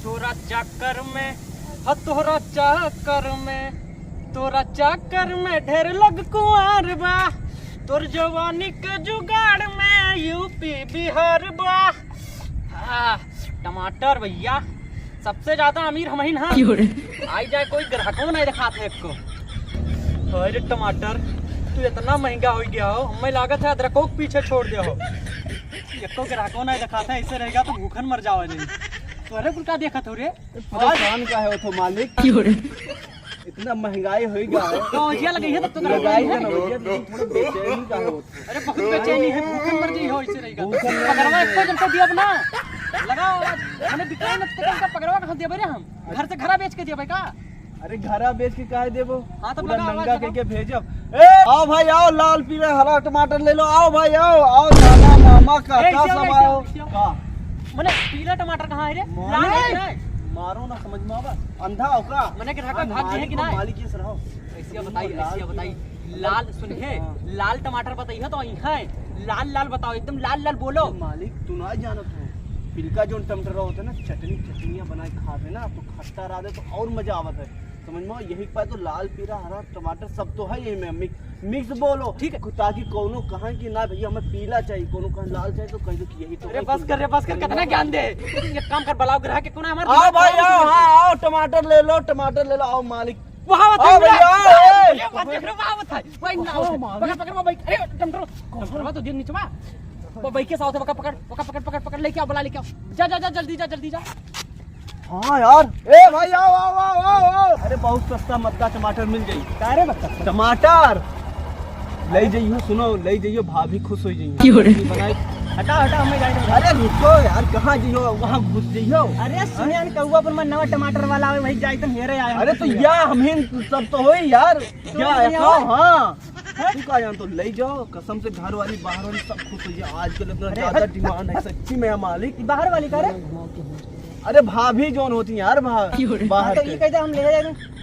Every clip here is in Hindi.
तोरा चक्कर में तोरा चक्कर में ढेर लोग कुंवार बा, तोर जवानी के जुगाड़ में यूपी बिहार बा। टमाटर भैया सबसे ज्यादा अमीर हम ही ना, आई जाए कोई ग्राहकों नहीं दिखाते एक को। अरे टमाटर तू इतना महंगा हो गया हो, हमें लागत है अदरकों के पीछे छोड़ दिया हो। एको ग्राहकों नहीं दिखाते, ऐसे रहेगा तो भूखन मर जाओ नहीं। तो अरे कुल का देखा तो रे परेशान का है तो मालिक, इतना महंगाई हो गया है। तो लगी है तब तो लगाई है ना भैया, थोड़ा बेचैनी का है। अरे बहुत बेचैनी है, भूखन मर जी हो ऐसे रहेगा। पकड़वा एक जन से दिया अपना लगाओ, मैंने बिकाई न का पकड़वा कहां दिया बरे, हम घर से घरा बेच के दिया भाई का। अरे घरा बेच के काहे देबो, हां तो नंगा करके भेजब। आओ भाई आओ, लाल पीला हरा टमाटर ले लो, आओ भाई आओ नाना मामा का सब आओ। का मने पीला टमाटर कहां है रे, लाल है मारो ना समझ में आवा, अंधा हो का मने के ढाका भाग है कि ना। मालिक ये रहो ऐसे बताई लाल सुनिए, लाल टमाटर बताइए तो यहां है लाल लाल बताओ, एकदम लाल लाल बोलो। मालिक तू ना जानत हो, पिलका जो टमाटर होता है ना, चटनियां बना के खाते ना तो खट्टा रहा दे तो और मजा आवत है, समझ में। यही पाए तो लाल पीला हरा टमाटर सब तो है, यही में मिक्स बोलो ठीक है, ताकि कोनो कहां कि ना भैया हमें पीला चाहिए, कोनो कहां लाल चाहिए तो कह दो कि यही तो। अरे बस कर कितना ज्ञान दे, एक काम कर बुलाओ ग्राहक के कोना हमारे। आओ भाई आओ, हां आओ टमाटर ले लो आओ मालिक। वहां आओ भैया वहां बता भाई ना पकड़ भाई। अरे टमाटर तो दिन नीचे वो भाई के साथ पकड़ लेके आओ, बुला लेके आओ, जा जल्दी जा। हाँ यार, ए भाई आओ। अरे बहुत सस्ता मक्का टमाटर मिल गई। अरे बता टमाटर ले जाइयो, सुनो ले जाइयो, भाभी खुश हो जाइए। हटा हमें जाए। अरे रुको यार, कहाँ जाइयो, वहाँ घुस जाइयो। अरे सुनिया कौआ पर नवा टमाटर वाला है, वही जाए तो हेरे आए। अरे तो या हम सब तो हो यार, क्या हाँ तू का जान तो ले जाओ, कसम से घर वाली बाहर वाली सब खुश हो जाए। आजकल इतना ज्यादा डिमांड है सच्ची में मालिक। बाहर वाली का रे, अरे भाभी जोन होती है यार बाहर तो ये कहते हम ले जाएंगे।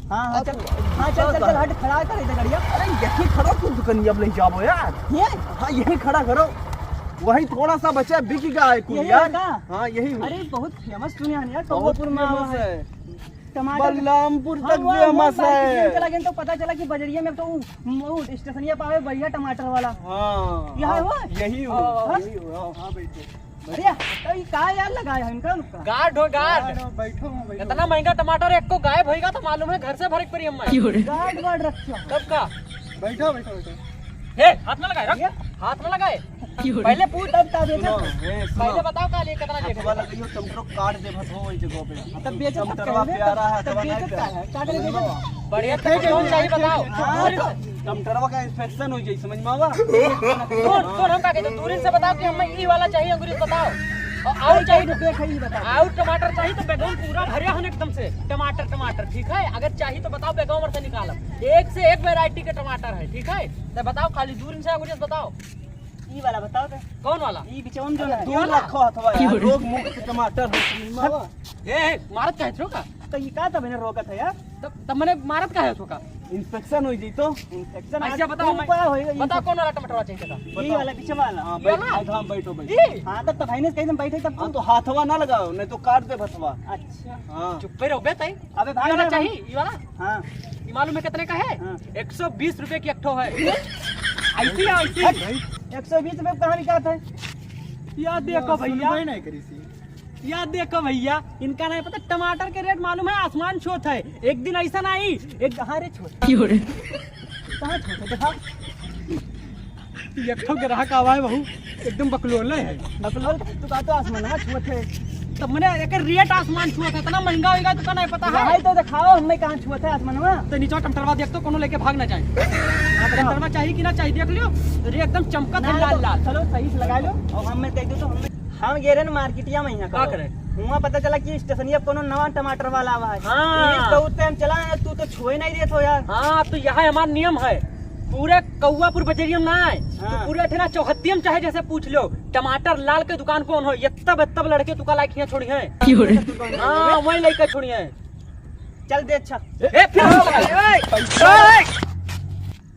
हाँ चल हट, खड़ा कर इधर गाड़िया। अरे यही खड़ा क्यों दुकान, अब ले जाओ यार। हाँ यही खड़ा करो, वही थोड़ा सा बचा बिक गया है कुल यार। हाँ यही। अरे बहुत फेमस सुनिया यार, कौवापुर में है टमाटर, बलरामपुर तक फेमस है। चला गया तो पता चला कि बजरिया में तो स्टेशनिया पावे बढ़िया टमाटर वाला। हाँ यहाँ हुआ यही हो। हाँ बैठो। अरे तो ये का यार लगाया है इनका गार्ड हो गार्ड। बैठो इतना महंगा टमाटर एक को गायब होएगा तो मालूम है घर से भर पड़ी हमें। गार्ड रखियो कब का। बैठो हे हाथ ना लगाए, हाथ ना लगाए, पहले पूछ तब का बेचो, पहले बताओ का लिए कितना दे वाला कहियो टमाटर काट दे भसो वही जगह पे, तब बेचो। टमाटर प्यारा है, तब बेचो है काट दे बढ़िया कौन चाहिए बताओ। टमाटर का इंस्पेक्शन हो जाए, समझ में आवा। कौन हम का कहते दूरी से बताओ कि हमें ई वाला चाहिए, अंगूर बताओ। और चाहिए तो देख ही बताओ, और टमाटर चाहिए तो बैगन पूरा भरिया है एकदम से। टमाटर ठीक है, अगर चाहिए तो बताओ बैगन से निकालो, एक से एक वैरायटी के टमाटर है ठीक है। तो बताओ खाली दूर से अंगूर बताओ, ई वाला बताओ तो कौन वाला, ई बिचौन जो है दूर रखो अथवा यार रोग मुक्त टमाटर हो। ए मारत काहे छो का, तो ई का तब मैंने रोकत है यार, तब मैंने मारत काहे छो का। इंस्पेक्शन हो जी तो इंस्पेक्शन ऐसे बताओ, बताओ कौन वाला टमाटर चाहिए था। ये वाला पीछे वाला। हां बैठो। हां तब भाई ने कहीं बैठे तब तो हाथवा ना लगाओ नहीं तो काट दे भसवा। अच्छा हां चुप पे रहो बे ताई। अबे भाई वाला चाहिए ये वाला। हां ये मालूम है कितने का है, 120 रुपए की एक ठो है। ऐसी 120 रुपए कहां निकालता है याद देखो भैया, नहीं करी सी याद देखो भैया, इनका नहीं पता टमाटर के रेट मालूम है आसमान छूत है। एक दिन ऐसा नहीं एक रे छोटा कहाँ छोटा देखा एक ठो ग्राहक आवाज बहू एकदम बकलोल है, बकलोल तू का तो आसमान छूत है, तब मैंने एक रेट आसमान छुआ था, इतना महंगा होगा तो नहीं पता है। तो दिखाओ हमें कहाँ छुआ था आसमान में, तो नीचे टमाटरवा देख तो कोनो लेके भाग ना जाए। टमाटरवा चाहिए कि ना चाहिए देख लियो, रे एकदम चमकत है लाल लाल। चलो सही से लगा लो और हमें देख दो तो हम गे रहे ना मार्केटिया में यहाँ का करे हुआ, पता चला कि स्टेशनिया कोनो नवा टमाटर वाला आवा है। हां तो उतने हम चला तू तो छुए नहीं देत हो यार। हां तो यहाँ हमारा नियम है, पूरे कौवापुर बजरियम ना है तो पूरे ठेना चौहत्तीम चाहे जैसे पूछ लो टमाटर लाल के दुकान कौन हो, ये तब लड़के तुका लाइक यहाँ छोड़ी है। हां वही लड़के छोड़ी है। चल दे अच्छा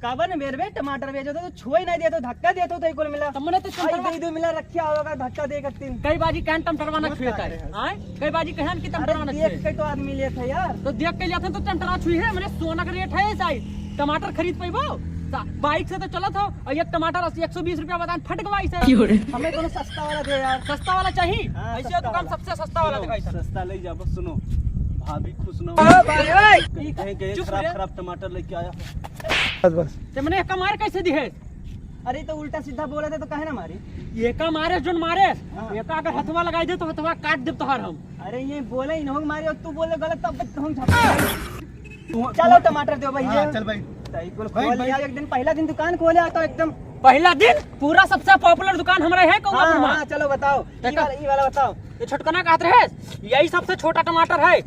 काबर मेरे बे टमाटर बेचो तो छुए नहीं दिया तो धक्का दिया तो इकुल मिला हमने तो टमाटर दे मिला रखिया होगा धक्का दे करती कई बाजी कहन टमाटरवा ना छुएता है हां कई बाजी कहन कि टमाटरवा ना छुए देख के तो आदमी ले था यार तो देख के लिया था तो टमाटरवा छुई है मैंने सोना का रेट है शायद टमाटर खरीद पैबो बाइक से तो चला था और ये टमाटर 120 रुपया बता फट गवाई से हमें कोनो सस्ता वाला दे यार सस्ता वाला चाहिए ऐसे तो कम सबसे सस्ता वाला दिखाई सस्ता ले जा बस सुनो भाभी खुश ना हो कहीं खराब टमाटर लेके आया बस ते मैंने एक मार कैसे दी है अरे तो उल्टा सीधा बोले थे तो काहे ना मारी ये का मारे जोन मारे ये का अगर हथवा लगाई दे तो हथवा काट दे तोहार हम अरे ये बोले ही न मारे तू बोले गलत तब हम चलो टमाटर दो भाई चल भाई एक दिन पहला दिन दुकान खोले तो एकदम पहला दिन पूरा सबसे पॉपुलर दुकान हमारे है हाँ, चलो बताओ ये वाला बताओ ये छोटकना कहते रहे यही सबसे छोटा टमाटर है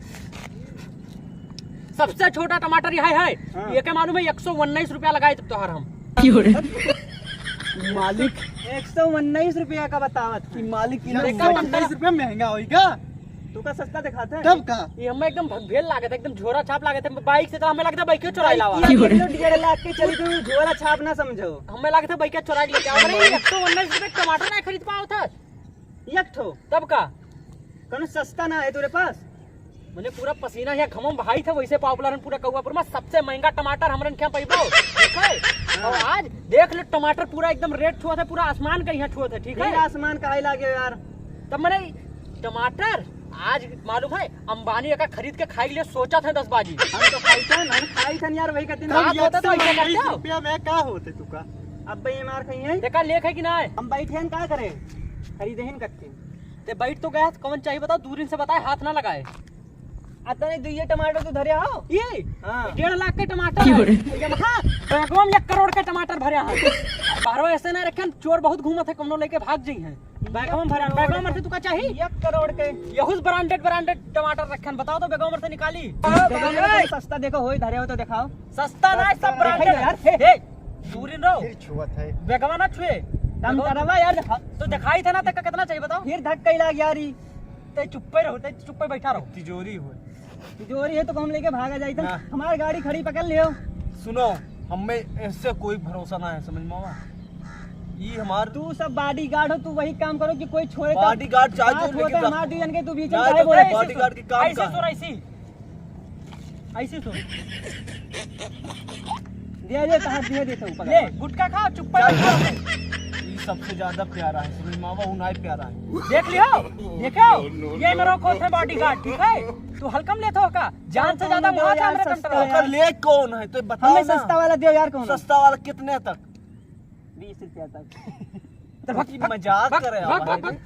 सबसे छोटा टमाटर यही है ये क्या मालूम है 119 रुपया लगाए तोहार हम मालिक 119 रुपया का बतावत कि मालिक 119 रुपया महंगा होगा तू का सस्ता दिखाता है तब का ये हमें एकदम भेल लागे थे एकदम झोरा छाप लागे थे बाइक से तो हमें लगता बाइक चुराई लावा 1.5 लाख के चली तू झोरा छाप ना समझो हमें लगे थे बाइक चुराई लेके आओ अरे 119 रुपए टमाटर ना खरीद पाओ था एक ठो तब का कौन सस्ता ना है तेरे पास मैंने पूरा पसीना या घमम भाई था वैसे पॉपुलर पूरा कौवापुर में सबसे महंगा टमाटर हमरन क्या पैबो ठीक है और आज देख ले टमाटर पूरा एकदम रेट छुआ था पूरा आसमान का यहाँ छुआ था ठीक है आसमान का लागे यार तब मैंने टमाटर आज मालूम है अंबानी का खरीद के खाई लिए सोचा था 10 बाजी हम तो खाई था यार वही कहते रुपया में क्या होते तू का अब भाई मार खाई है देखा लेख है कि ना हम बैठे हैं क्या करे खरीदे हैं कट्टे ते बैठ तो गया कौन चाहिए बताओ दूरी से बताए हाथ ना लगाए आता नहीं दुइये टमाटर तो धरे आओ ये 1.5 लाख के टमाटर हाँ बैगवा में 1 करोड़ के टमाटर भरे हैं बाहर ऐसे ना रखे चोर बहुत घूमत है कौनो लेके भाग जाई हैं बैगवा में भरे बैगवा में तू का चाहिए 1 करोड़ के यहुस ब्रांडेड टमाटर रखन बताओ तो बैगवा में से निकाली सस्ता देखो होई धरे हो तो दिखाओ सस्ता ना सब ब्रांडेड यार हे दूरी रहो फिर छुअत है बैगवा ना छुए तुम करवा यार तो दिखाई था ना तक कितना चाहिए बताओ फिर धक्का लग यार ते चुप्पे रहो ते चुप्पे बैठा रहो तिजोरी है तो हम लेके भागा जाई था हमारी गाड़ी खड़ी पकड़ लियो सुनो हमें ऐसे कोई भरोसा ना है समझ में ये हमार तू सब बॉडीगार्ड हो तू वही काम करो कि कोई छोड़े बॉडीगार्ड चाहिए लेकिन हमार दुजन के तू बीच में काहे बोले बॉडीगार्ड की काम ऐसे सो ऐसे सो दे कहां दे देता हूं ले गुटखा खा चुप ये सबसे ज्यादा प्यारा है समझ मामा उनाई प्यारा है देख लियो देखो ये मेरा कोच है बॉडीगार्ड ठीक है तू हल्कम लेता हो का जान से ज्यादा मौत है हमरे कंट्रोल ले कौन है तो बताओ हमें सस्ता वाला दियो यार कौन सस्ता वाला कितने तक 20 रुपया तक तो मजाक कर रहे हो भाग